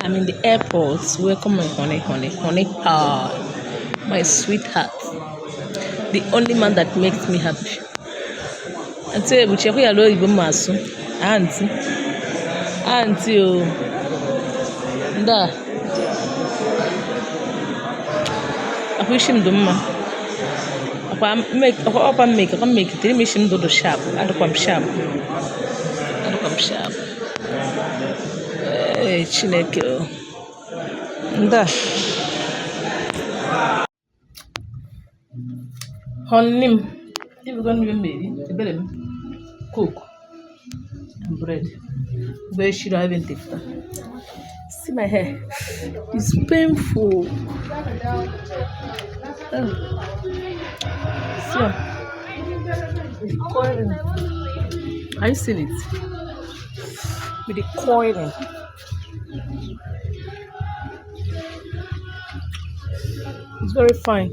I'm in the airport. Welcome, my honey pie, my sweetheart, the only man that makes me happy. Auntie, but you are even maso. Auntie, oh, da. I wish him the man. I can make it. Tell me him do the sharp. I don't come sharp. Hey, Chineke. Da. Honey, if you're going to be married, you better cook and bread. Where should I even take that? See my hair. It's painful. See, the coiling. I see it. With the coiling. It's very fine.